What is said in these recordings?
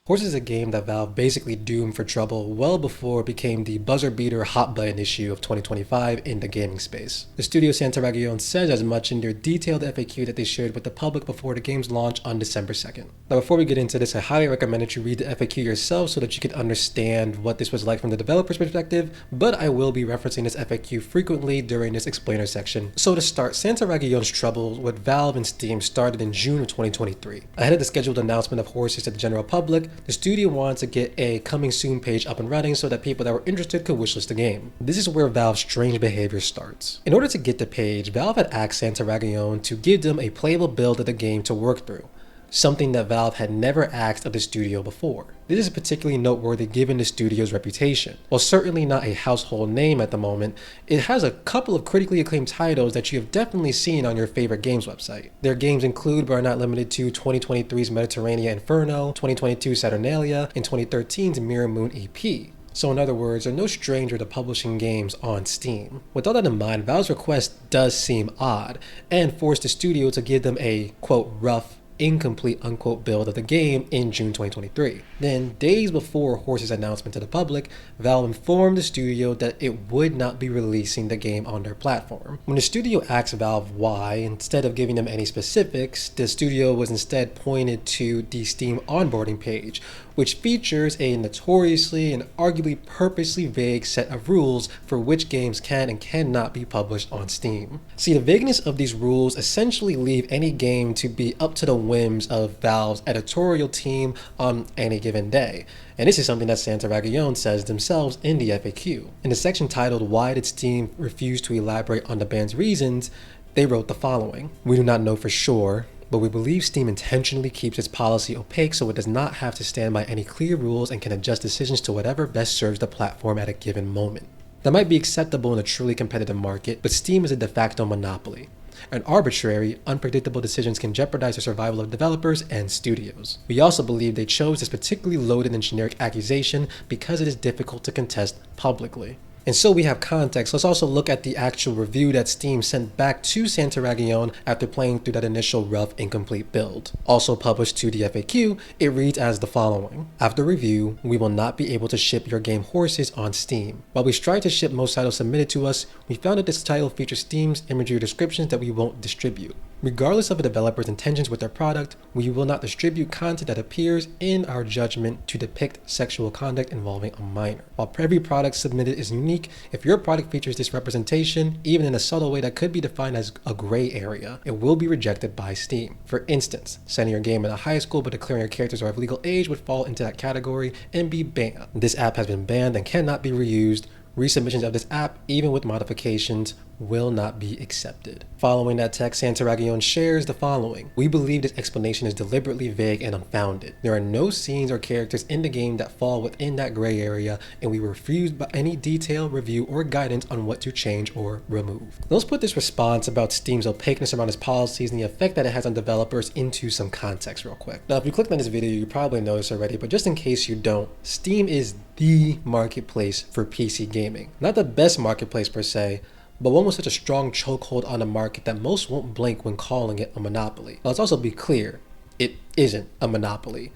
Horses is a game that Valve basically doomed for trouble well before it became the buzzer-beater hot-button issue of 2025 in the gaming space. The studio Santa Region says as much in their detailed FAQ that they shared with the public before the game's launch on December 2nd. Now before we get into this, I highly recommend that you read the FAQ yourself so that you can understand what this was like from the developer's perspective, but I will be referencing this FAQ frequently during this explainer section. So to start, Santa Region's troubles with Valve and Steam started in June of 2023. Ahead of the scheduled announcement of Horses to the general public, the studio wanted to get a coming soon page up and running so that people that were interested could wishlist the game. This is where Valve's strange behavior starts. In order to get the page, Valve had asked Santa Region to give them a playable build of the game to work through, something that Valve had never asked of the studio before. This is particularly noteworthy given the studio's reputation. While certainly not a household name at the moment, it has a couple of critically acclaimed titles that you have definitely seen on your favorite games website. Their games include, but are not limited to, 2023's Mediterranean Inferno, 2022's Saturnalia, and 2013's Mirror Moon EP. So in other words, they're no stranger to publishing games on Steam. With all that in mind, Valve's request does seem odd, and forced the studio to give them a, quote, rough, incomplete unquote build of the game in June 2023. Then, days before Horse's announcement to the public, Valve informed the studio that it would not be releasing the game on their platform. When the studio asked Valve why, instead of giving them any specifics, the studio was instead pointed to the Steam onboarding page, which features a notoriously and arguably purposely vague set of rules for which games can and cannot be published on Steam. See, the vagueness of these rules essentially leave any game to be up to the whims of Valve's editorial team on any given day. And this is something that Santa Region says themselves in the FAQ. In the section titled, "Why did Steam refuse to elaborate on the ban's reasons?" they wrote the following: "We do not know for sure, but we believe Steam intentionally keeps its policy opaque so it does not have to stand by any clear rules and can adjust decisions to whatever best serves the platform at a given moment. That might be acceptable in a truly competitive market, but Steam is a de facto monopoly, and arbitrary, unpredictable decisions can jeopardize the survival of developers and studios. We also believe they chose this particularly loaded and generic accusation because it is difficult to contest publicly." And so we have context. Let's also look at the actual review that Steam sent back to Santa Region after playing through that initial rough, incomplete build. Also published to the FAQ, it reads as the following: "After review, we will not be able to ship your game Horses on Steam. While we strive to ship most titles submitted to us, we found that this title features Steam's imagery descriptions that we won't distribute. Regardless of a developer's intentions with their product, we will not distribute content that appears, in our judgment, to depict sexual conduct involving a minor. While every product submitted is unique, if your product features this representation, even in a subtle way that could be defined as a gray area, it will be rejected by Steam. For instance, sending your game in a high school but declaring your characters are of legal age would fall into that category and be banned. This app has been banned and cannot be reused. Resubmissions of this app, even with modifications, will not be accepted." Following that text, Santa Region shares the following: "We believe this explanation is deliberately vague and unfounded. There are no scenes or characters in the game that fall within that gray area, and we refuse by any detail, review, or guidance on what to change or remove." Let's put this response about Steam's opaqueness around its policies and the effect that it has on developers into some context real quick. Now, if you clicked on this video, you probably know this already, but just in case you don't, Steam is the marketplace for PC gaming. Not the best marketplace per se, but one with such a strong chokehold on the market that most won't blink when calling it a monopoly. Now, let's also be clear, it isn't a monopoly.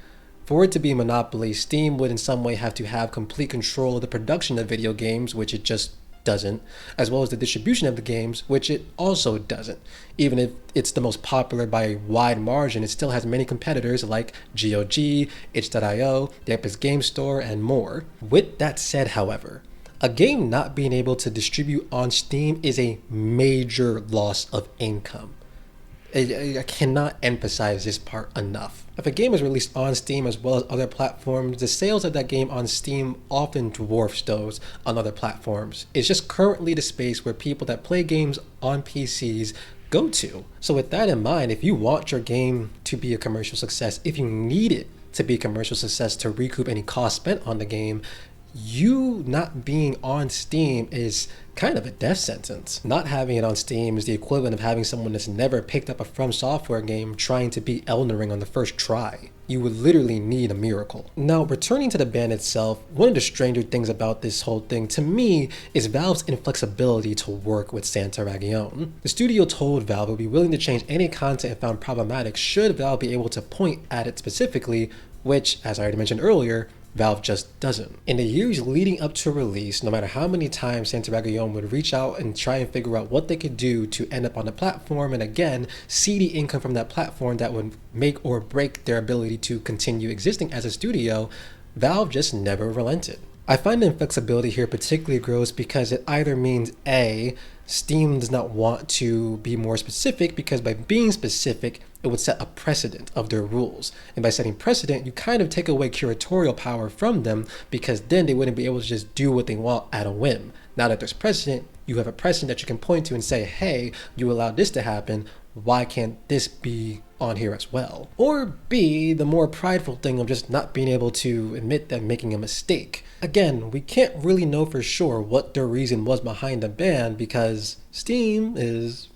For it to be a monopoly, Steam would in some way have to have complete control of the production of video games, which it just doesn't, as well as the distribution of the games, which it also doesn't. Even if it's the most popular by a wide margin, it still has many competitors like GOG, itch.io, the Epic Game Store, and more. With that said, however, a game not being able to distribute on Steam is a major loss of income. I cannot emphasize this part enough. If a game is released on Steam as well as other platforms, the sales of that game on Steam often dwarfs those on other platforms. It's just currently the space where people that play games on PCs go to. So with that in mind, if you want your game to be a commercial success, if you need it to be a commercial success to recoup any cost spent on the game, you not being on Steam is kind of a death sentence. Not having it on Steam is the equivalent of having someone that's never picked up a From Software game trying to beat Elden Ring on the first try. You would literally need a miracle. Now, returning to the ban itself, one of the stranger things about this whole thing to me is Valve's inflexibility to work with Santa Region. The studio told Valve it would be willing to change any content it found problematic should Valve be able to point at it specifically which, as I already mentioned earlier, Valve just doesn't. In the years leading up to release, no matter how many times Santaragayon would reach out and try and figure out what they could do to end up on the platform, and again, see the income from that platform that would make or break their ability to continue existing as a studio, Valve just never relented. I find the inflexibility here particularly gross because it either means A, Steam does not want to be more specific because by being specific, it would set a precedent of their rules. And by setting precedent, you kind of take away curatorial power from them because then they wouldn't be able to just do what they want at a whim. Now that there's precedent, you have a precedent that you can point to and say, hey, you allowed this to happen, why can't this be on here as well? Or B, the more prideful thing of just not being able to admit them making a mistake. Again, we can't really know for sure what their reason was behind the ban because Steam is...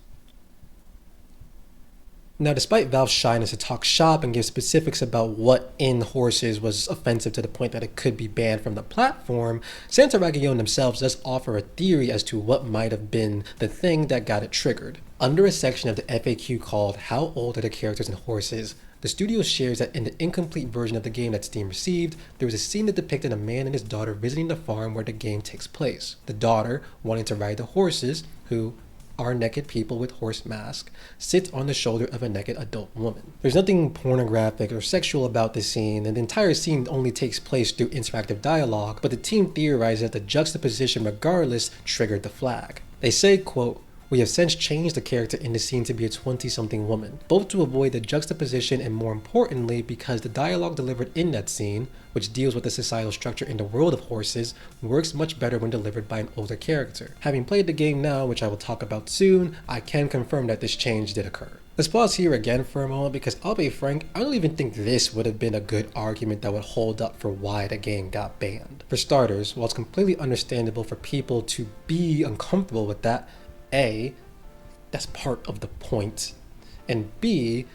Now, despite Valve's shyness to talk shop and give specifics about what in Horses was offensive to the point that it could be banned from the platform, Santaragayon themselves does offer a theory as to what might have been the thing that got it triggered. Under a section of the FAQ called How Old Are the Characters in Horses?, the studio shares that in the incomplete version of the game that Steam received, there was a scene that depicted a man and his daughter visiting the farm where the game takes place. The daughter, wanting to ride the horses, who are naked people with horse masks, sits on the shoulder of a naked adult woman. There's nothing pornographic or sexual about this scene, and the entire scene only takes place through interactive dialogue, but the team theorized that the juxtaposition regardless triggered the flag. They say, quote, "We have since changed the character in the scene to be a 20-something woman, both to avoid the juxtaposition and more importantly because the dialogue delivered in that scene, which deals with the societal structure in the world of horses, works much better when delivered by an older character. Having played the game now, which I will talk about soon, I can confirm that this change did occur." Let's pause here again for a moment because I'll be frank, I don't even think this would have been a good argument that would hold up for why the game got banned. For starters, while it's completely understandable for people to be uncomfortable with that, A, that's part of the point, and B,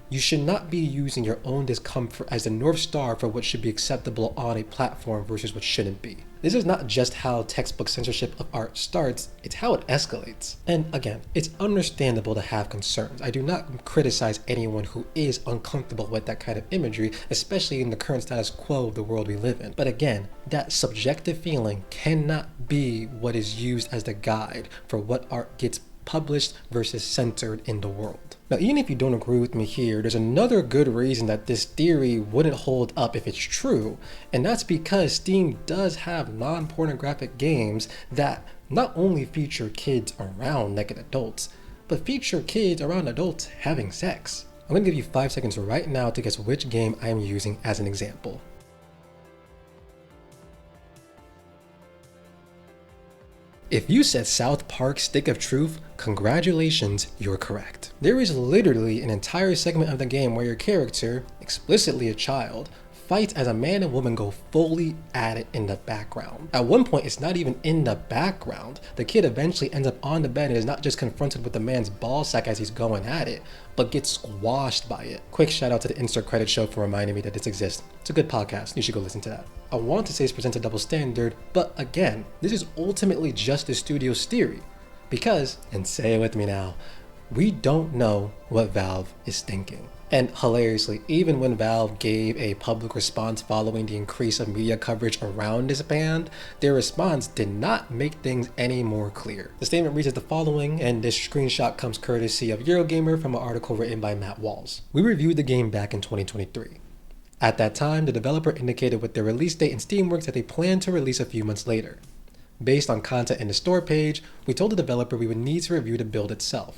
you should not be using your own discomfort as the North Star for what should be acceptable on a platform versus what shouldn't be. This is not just how textbook censorship of art starts, it's how it escalates. And again, it's understandable to have concerns. I do not criticize anyone who is uncomfortable with that kind of imagery, especially in the current status quo of the world we live in. But again, that subjective feeling cannot be what is used as the guide for what art gets published versus censored in the world. Now, even if you don't agree with me here, there's another good reason that this theory wouldn't hold up if it's true, and that's because Steam does have non-pornographic games that not only feature kids around naked adults, but feature kids around adults having sex. I'm gonna give you 5 seconds right now to guess which game I am using as an example. If you said South Park Stick of Truth, congratulations, you're correct. There is literally an entire segment of the game where your character, explicitly a child, fights as a man and woman go fully at it in the background. At one point, it's not even in the background. The kid eventually ends up on the bed and is not just confronted with the man's ball sack as he's going at it, but gets squashed by it. Quick shout out to the Insert Credit Show for reminding me that this exists. It's a good podcast, you should go listen to that. I want to say it's presented double standard, but again, this is ultimately just the studio's theory. Because, and say it with me now, we don't know what Valve is thinking. And hilariously, even when Valve gave a public response following the increase of media coverage around this ban, their response did not make things any more clear. The statement reads as the following, and this screenshot comes courtesy of Eurogamer from an article written by Matt Walls. "We reviewed the game back in 2023. At that time, the developer indicated with their release date in Steamworks that they planned to release a few months later. Based on content in the store page, we told the developer we would need to review the build itself.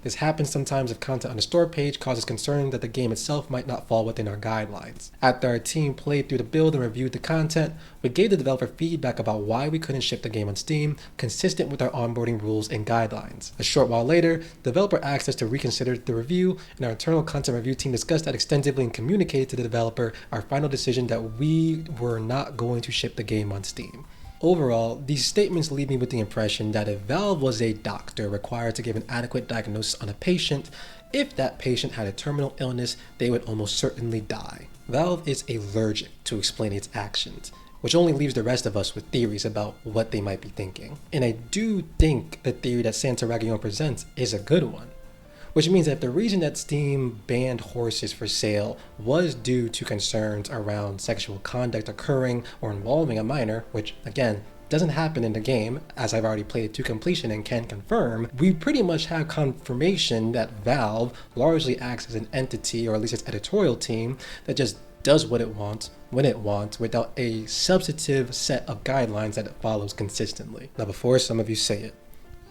This happens sometimes if content on the store page causes concern that the game itself might not fall within our guidelines. After our team played through the build and reviewed the content, we gave the developer feedback about why we couldn't ship the game on Steam, consistent with our onboarding rules and guidelines. A short while later, the developer asked us to reconsider the review, and our internal content review team discussed that extensively and communicated to the developer our final decision that we were not going to ship the game on Steam. Overall, these statements leave me with the impression that if Valve was a doctor required to give an adequate diagnosis on a patient, if that patient had a terminal illness, they would almost certainly die. Valve is allergic to explaining its actions, which only leaves the rest of us with theories about what they might be thinking. And I do think the theory that Santaragayon presents is a good one. Which means that the reason that Steam banned horses for sale was due to concerns around sexual conduct occurring or involving a minor, which again, doesn't happen in the game, as I've already played it to completion and can confirm. We pretty much have confirmation that Valve largely acts as an entity, or at least its editorial team, that just does what it wants, when it wants, without a substantive set of guidelines that it follows consistently. Now, before some of you say it,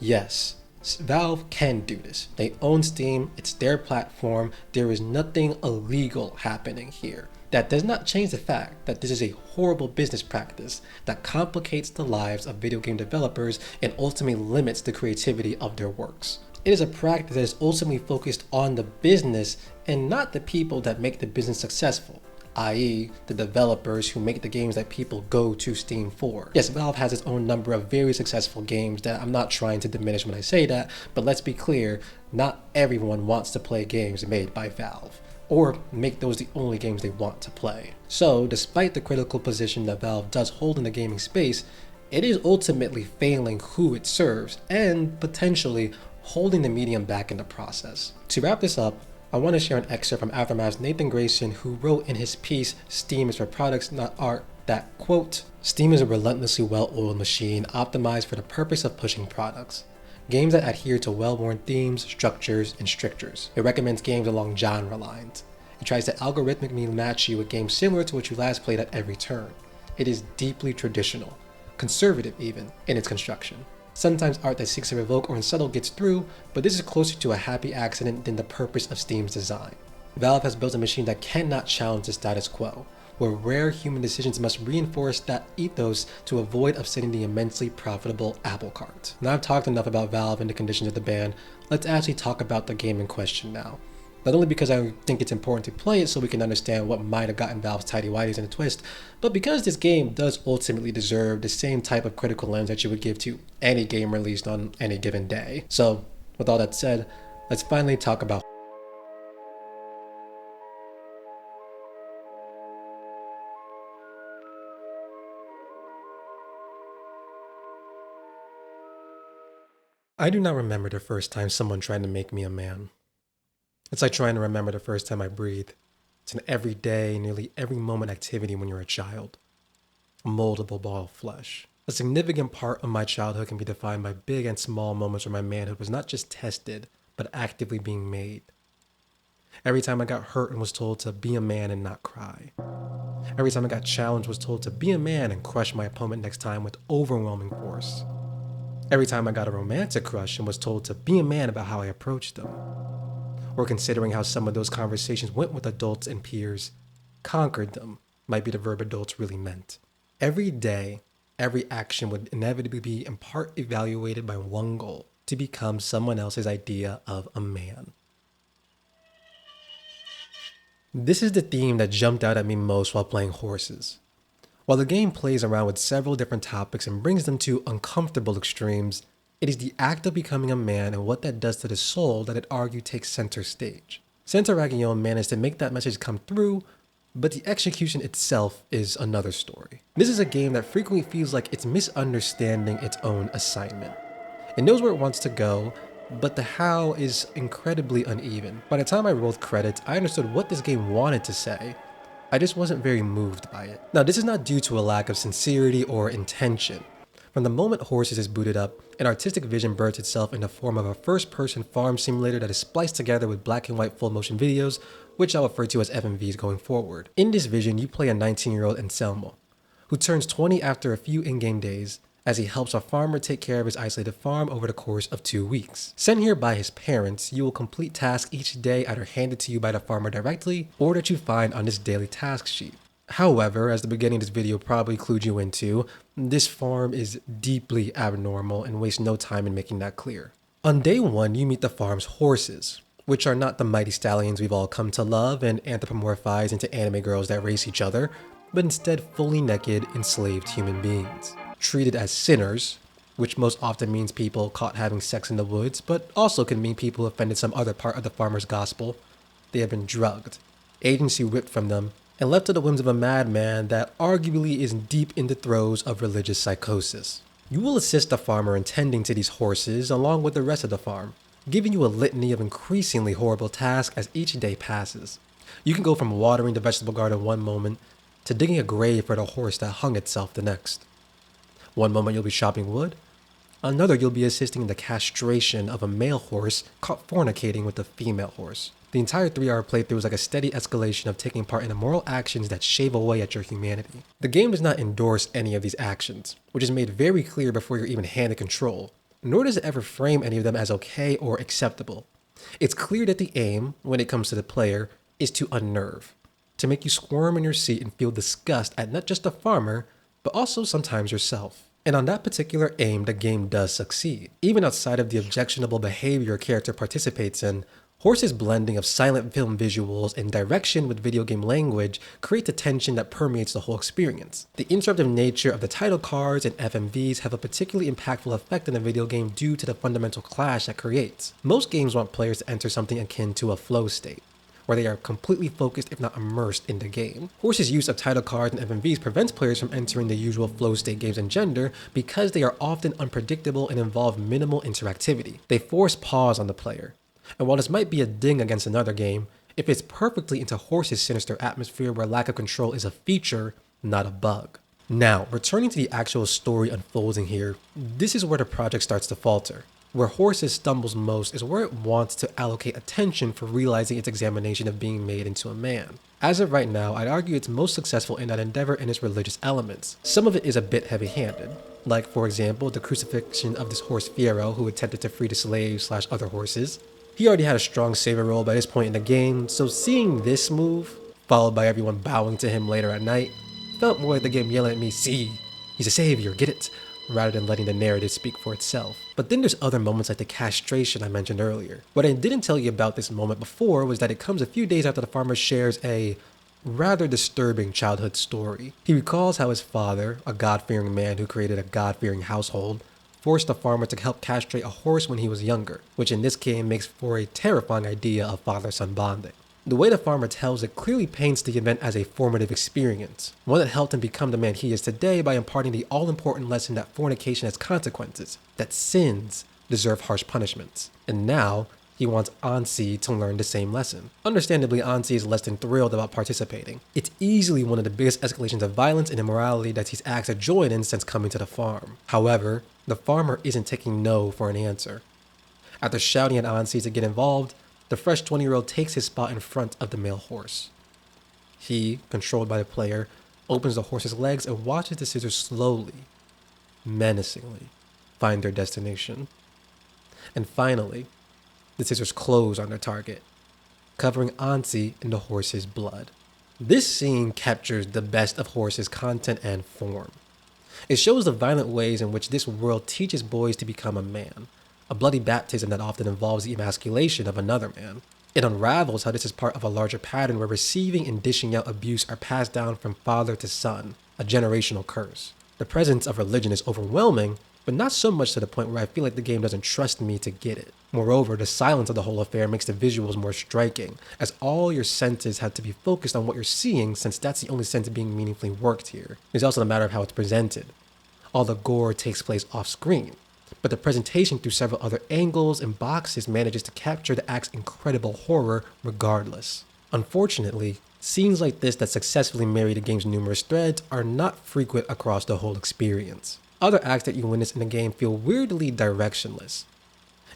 yes, Valve can do this. They own Steam, it's their platform, there is nothing illegal happening here. That does not change the fact that this is a horrible business practice that complicates the lives of video game developers and ultimately limits the creativity of their works. It is a practice that is ultimately focused on the business and not the people that make the business successful, i.e. the developers who make the games that people go to Steam for. Yes, Valve has its own number of very successful games that I'm not trying to diminish when I say that, but let's be clear, not everyone wants to play games made by Valve, or make those the only games they want to play. So, despite the critical position that Valve does hold in the gaming space, it is ultimately failing who it serves, and potentially holding the medium back in the process. To wrap this up, I want to share an excerpt from Aftermath's Nathan Grayson, who wrote in his piece, "Steam is for products, not art," that, quote, "Steam is a relentlessly well-oiled machine optimized for the purpose of pushing products. Games that adhere to well-worn themes, structures, and strictures. It recommends games along genre lines. It tries to algorithmically match you with games similar to what you last played at every turn. It is deeply traditional, conservative even, in its construction. Sometimes art that seeks to revoke or unsettle gets through, but this is closer to a happy accident than the purpose of Steam's design. Valve has built a machine that cannot challenge the status quo, where rare human decisions must reinforce that ethos to avoid upsetting the immensely profitable apple cart." Now I've talked enough about Valve and the conditions of the ban, let's actually talk about the game in question now. Not only because I think it's important to play it so we can understand what might have gotten Valve's tighty-whities in a twist, but because this game does ultimately deserve the same type of critical lens that you would give to any game released on any given day. So, with all that said, let's finally talk about I do not remember the first time someone tried to make me a man. It's like trying to remember the first time I breathed. It's an everyday, nearly every moment activity when you're a child. A moldable ball of flesh. A significant part of my childhood can be defined by big and small moments where my manhood was not just tested, but actively being made. Every time I got hurt and was told to be a man and not cry. Every time I got challenged was told to be a man and crush my opponent next time with overwhelming force. Every time I got a romantic crush and was told to be a man about how I approached them. Or considering how some of those conversations went with adults and peers, conquered them might be the verb adults really meant. Every day, every action would inevitably be in part evaluated by one goal, to become someone else's idea of a man. This is the theme that jumped out at me most while playing horses. While the game plays around with several different topics and brings them to uncomfortable extremes, it is the act of becoming a man and what that does to the soul that I'd argue takes center stage. Santaragion managed to make that message come through, but the execution itself is another story. This is a game that frequently feels like it's misunderstanding its own assignment. It knows where it wants to go, but the how is incredibly uneven. By the time I rolled credits, I understood what this game wanted to say. I just wasn't very moved by it. Now, this is not due to a lack of sincerity or intention. From the moment Horses is booted up, an artistic vision births itself in the form of a first-person farm simulator that is spliced together with black and white full-motion videos, which I'll refer to as FMVs going forward. In this vision, you play a 19-year-old Anselmo, who turns 20 after a few in-game days, as he helps a farmer take care of his isolated farm over the course of 2 weeks. Sent here by his parents, you will complete tasks each day either handed to you by the farmer directly, or that you find on this daily task sheet. However, as the beginning of this video probably clued you into, this farm is deeply abnormal and wastes no time in making that clear. On day 1, you meet the farm's horses, which are not the mighty stallions we've all come to love and anthropomorphize into anime girls that race each other, but instead fully naked, enslaved human beings. Treated as sinners, which most often means people caught having sex in the woods, but also can mean people who offended some other part of the farmer's gospel. They have been drugged, agency ripped from them, and left to the whims of a madman that arguably is deep in the throes of religious psychosis. You will assist the farmer in tending to these horses along with the rest of the farm, giving you a litany of increasingly horrible tasks as each day passes. You can go from watering the vegetable garden one moment to digging a grave for the horse that hung itself the next. One moment you'll be chopping wood, another you'll be assisting in the castration of a male horse caught fornicating with a female horse. The entire 3-hour playthrough is like a steady escalation of taking part in immoral actions that shave away at your humanity. The game does not endorse any of these actions, which is made very clear before you're even handed control, nor does it ever frame any of them as okay or acceptable. It's clear that the aim, when it comes to the player, is to unnerve, to make you squirm in your seat and feel disgust at not just the farmer, but also sometimes yourself. And on that particular aim, the game does succeed. Even outside of the objectionable behavior a character participates in, Horse's blending of silent film visuals and direction with video game language creates a tension that permeates the whole experience. The interruptive nature of the title cards and FMVs have a particularly impactful effect in a video game due to the fundamental clash that creates. Most games want players to enter something akin to a flow state, where they are completely focused if not immersed in the game. Horse's use of title cards and FMVs prevents players from entering the usual flow state games engender because they are often unpredictable and involve minimal interactivity. They force pause on the player. And while this might be a ding against another game, it fits perfectly into Horse's sinister atmosphere where lack of control is a feature, not a bug. Now, returning to the actual story unfolding here, this is where the project starts to falter. Where Horses stumbles most is where it wants to allocate attention for realizing its examination of being made into a man. As of right now, I'd argue it's most successful in that endeavor in its religious elements. Some of it is a bit heavy-handed, like for example, the crucifixion of this horse Fiero who attempted to free the slaves / other horses. He already had a strong savior role by this point in the game, so seeing this move, followed by everyone bowing to him later at night, felt more like the game yelling at me, "See, he's a savior, get it?" rather than letting the narrative speak for itself. But then there's other moments like the castration I mentioned earlier. What I didn't tell you about this moment before was that it comes a few days after the farmer shares a rather disturbing childhood story. He recalls how his father, a God-fearing man who created a God-fearing household, forced the farmer to help castrate a horse when he was younger, which in this game makes for a terrifying idea of father-son bonding. The way the farmer tells it clearly paints the event as a formative experience, one that helped him become the man he is today by imparting the all-important lesson that fornication has consequences, that sins deserve harsh punishments. And now, he wants Ansi to learn the same lesson. Understandably, Ansi is less than thrilled about participating. It's easily one of the biggest escalations of violence and immorality that he's asked to join in since coming to the farm. However, the farmer isn't taking no for an answer. After shouting at Ansi to get involved, the fresh 20-year-old takes his spot in front of the male horse. He, controlled by the player, opens the horse's legs and watches the scissors slowly, menacingly, find their destination. And finally, the scissors close on their target, covering Ansi in the horse's blood. This scene captures the best of Horse's content and form. It shows the violent ways in which this world teaches boys to become a man, a bloody baptism that often involves the emasculation of another man. It unravels how this is part of a larger pattern where receiving and dishing out abuse are passed down from father to son, a generational curse. The presence of religion is overwhelming, but not so much to the point where I feel like the game doesn't trust me to get it. Moreover, the silence of the whole affair makes the visuals more striking, as all your senses have to be focused on what you're seeing since that's the only sense being meaningfully worked here. It's also a matter of how it's presented. All the gore takes place off screen, but the presentation through several other angles and boxes manages to capture the act's incredible horror regardless. Unfortunately, scenes like this that successfully marry the game's numerous threads are not frequent across the whole experience. Other acts that you witness in the game feel weirdly directionless.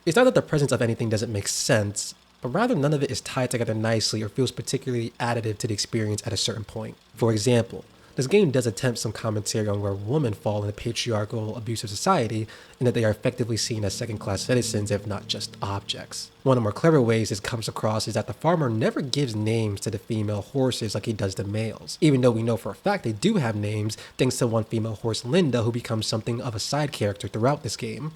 It's not that the presence of anything doesn't make sense, but rather none of it is tied together nicely or feels particularly additive to the experience at a certain point. For example, this game does attempt some commentary on where women fall in a patriarchal, abusive society, and that they are effectively seen as second-class citizens, if not just objects. One of the more clever ways this comes across is that the farmer never gives names to the female horses like he does the males, even though we know for a fact they do have names thanks to one female horse, Linda, who becomes something of a side character throughout this game.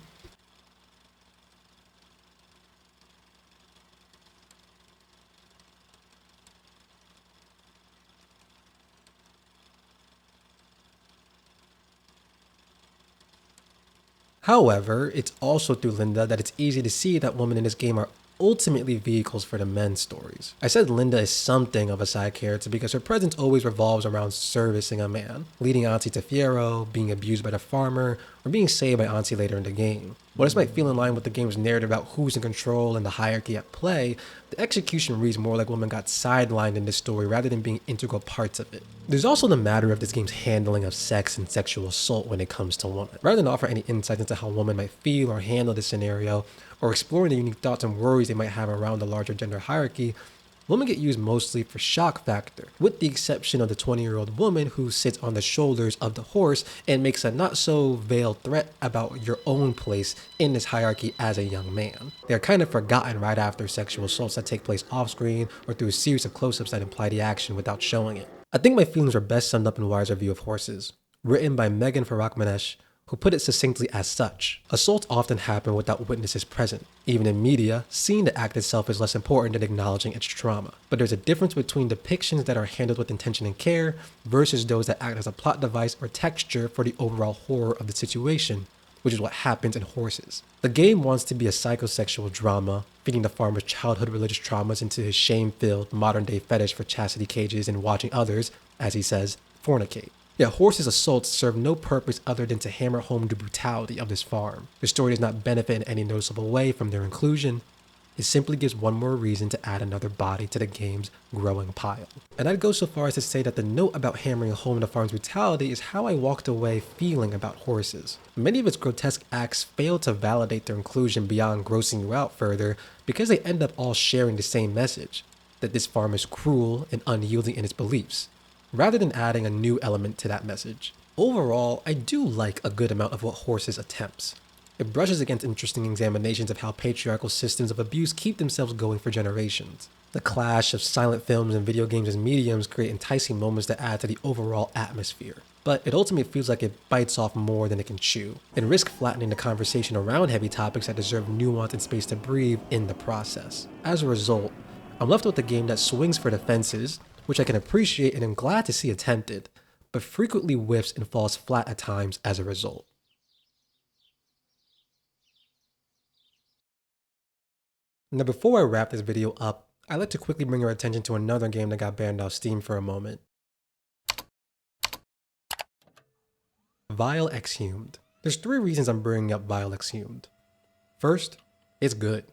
However, it's also through Linda that it's easy to see that women in this game are ultimately vehicles for the men's stories. I said Linda is something of a side character because her presence always revolves around servicing a man, leading Auntie to Fiero, being abused by the farmer, or being saved by Auntie later in the game. While this might feel in line with the game's narrative about who's in control and the hierarchy at play, the execution reads more like women got sidelined in this story rather than being integral parts of it. There's also the matter of this game's handling of sex and sexual assault when it comes to women. Rather than offer any insights into how women might feel or handle this scenario, or exploring the unique thoughts and worries they might have around the larger gender hierarchy, women get used mostly for shock factor, with the exception of the 20-year-old woman who sits on the shoulders of the horse and makes a not-so-veiled threat about your own place in this hierarchy as a young man. They're kind of forgotten right after sexual assaults that take place off-screen or through a series of close-ups that imply the action without showing it. I think my feelings are best summed up in Wire's review of Horses, written by Megan Farakmanesh, who put it succinctly as such. Assaults often happen without witnesses present. Even in media, seeing the act itself is less important than acknowledging its trauma. But there's a difference between depictions that are handled with intention and care versus those that act as a plot device or texture for the overall horror of the situation, which is what happens in Horses. The game wants to be a psychosexual drama, feeding the farmer's childhood religious traumas into his shame-filled modern-day fetish for chastity cages and watching others, as he says, fornicate. Yet Horses' assaults serve no purpose other than to hammer home the brutality of this farm. The story does not benefit in any noticeable way from their inclusion. It simply gives one more reason to add another body to the game's growing pile. And I'd go so far as to say that the note about hammering home the farm's brutality is how I walked away feeling about Horses. Many of its grotesque acts fail to validate their inclusion beyond grossing you out further because they end up all sharing the same message, that this farm is cruel and unyielding in its beliefs, rather than adding a new element to that message. Overall, I do like a good amount of what Horses attempts. It brushes against interesting examinations of how patriarchal systems of abuse keep themselves going for generations. The clash of silent films and video games as mediums create enticing moments that add to the overall atmosphere. But it ultimately feels like it bites off more than it can chew, and risks flattening the conversation around heavy topics that deserve nuance and space to breathe in the process. As a result, I'm left with a game that swings for the fences, which I can appreciate and am glad to see attempted, but frequently whiffs and falls flat at times as a result. Now before I wrap this video up, I'd like to quickly bring your attention to another game that got banned off Steam for a moment. Vile Exhumed. There's 3 reasons I'm bringing up Vile Exhumed. First, it's good.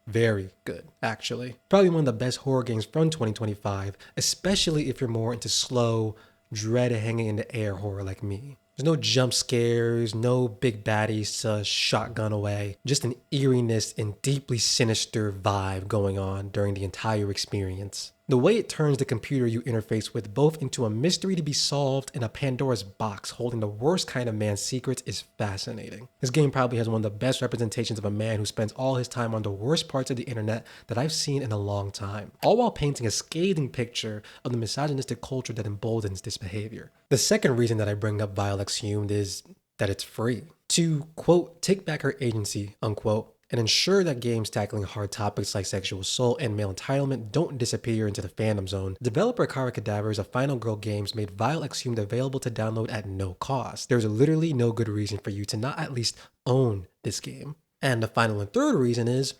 Very good, actually. Probably one of the best horror games from 2025, especially if you're more into slow, dread hanging in the air horror like me. There's no jump scares, no big baddies to shotgun away, just an eeriness and deeply sinister vibe going on during the entire experience. The way it turns the computer you interface with both into a mystery to be solved and a Pandora's box holding the worst kind of man's secrets is fascinating. This game probably has one of the best representations of a man who spends all his time on the worst parts of the internet that I've seen in a long time, all while painting a scathing picture of the misogynistic culture that emboldens this behavior. The second reason that I bring up Vile Exhumed is that it's free. To, quote, take back her agency, unquote, and ensure that games tackling hard topics like sexual assault and male entitlement don't disappear into the fandom zone, developer Kara Cadaver's of Final Girl Games made Vile Exhumed available to download at no cost. There's literally no good reason for you to not at least own this game. And the final and third reason is,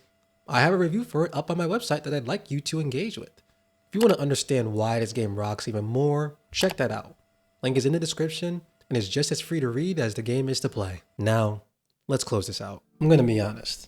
I have a review for it up on my website that I'd like you to engage with. If you want to understand why this game rocks even more, check that out. Link is in the description, and it's just as free to read as the game is to play. Now, let's close this out. I'm gonna be honest.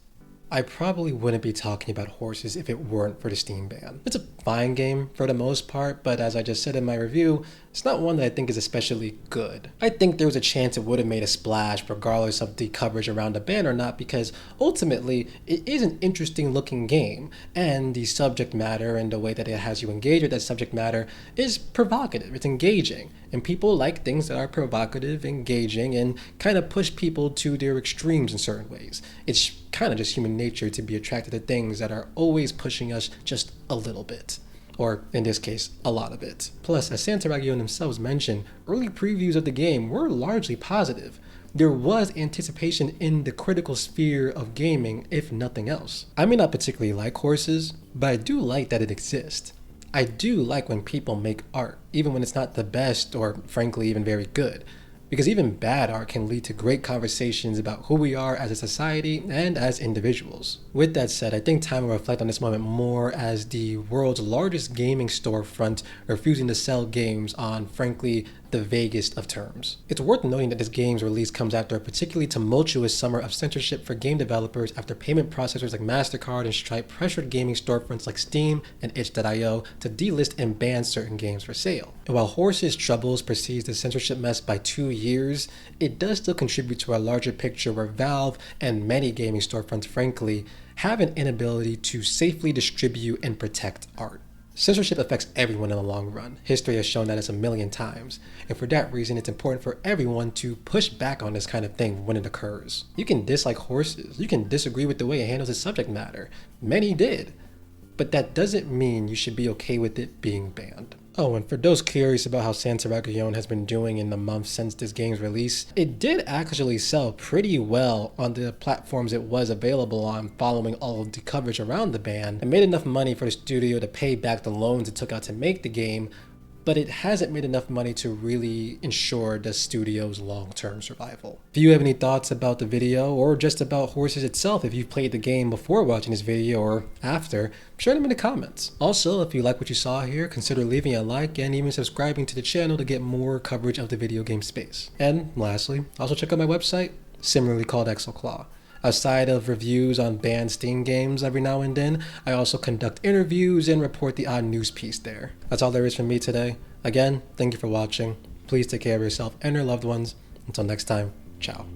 I probably wouldn't be talking about Horses if it weren't for the Steam ban. It's a fine game for the most part, but as I just said in my review, it's not one that I think is especially good. I think there was a chance it would have made a splash regardless of the coverage around the ban or not, because ultimately it is an interesting looking game, and the subject matter and the way that it has you engage with that subject matter is provocative, it's engaging, and people like things that are provocative, engaging, and kind of push people to their extremes in certain ways. It's kind of just human nature to be attracted to things that are always pushing us just a little bit. Or, in this case, a lot of it. Plus, as Santaragione themselves mentioned, early previews of the game were largely positive. There was anticipation in the critical sphere of gaming, if nothing else. I may not particularly like Horses, but I do like that it exists. I do like when people make art, even when it's not the best or, frankly, even very good. Because even bad art can lead to great conversations about who we are as a society and as individuals. With that said, I think time will reflect on this moment more as the world's largest gaming storefront refusing to sell games on, frankly, the vaguest of terms. It's worth noting that this game's release comes after a particularly tumultuous summer of censorship for game developers after payment processors like MasterCard and Stripe pressured gaming storefronts like Steam and itch.io to delist and ban certain games for sale. And while Horse's troubles precedes the censorship mess by 2 years, it does still contribute to a larger picture where Valve and many gaming storefronts, frankly, have an inability to safely distribute and protect art. Censorship affects everyone in the long run. History has shown that it's a million times. And for that reason, it's important for everyone to push back on this kind of thing when it occurs. You can dislike Horses. You can disagree with the way it handles its subject matter. Many did. But that doesn't mean you should be okay with it being banned. Oh, and for those curious about how Santa Region has been doing in the months since this game's release, it did actually sell pretty well on the platforms it was available on following all of the coverage around the ban, and made enough money for the studio to pay back the loans it took out to make the game, but it hasn't made enough money to really ensure the studio's long-term survival. If you have any thoughts about the video or just about Horses itself, if you've played the game before watching this video or after, share them in the comments. Also, if you like what you saw here, consider leaving a like and even subscribing to the channel to get more coverage of the video game space. And lastly, also check out my website, similarly called Exoclaw. Outside of reviews on banned Steam games every now and then, I also conduct interviews and report the odd news piece there. That's all there is from me today. Again, thank you for watching. Please take care of yourself and your loved ones. Until next time, ciao.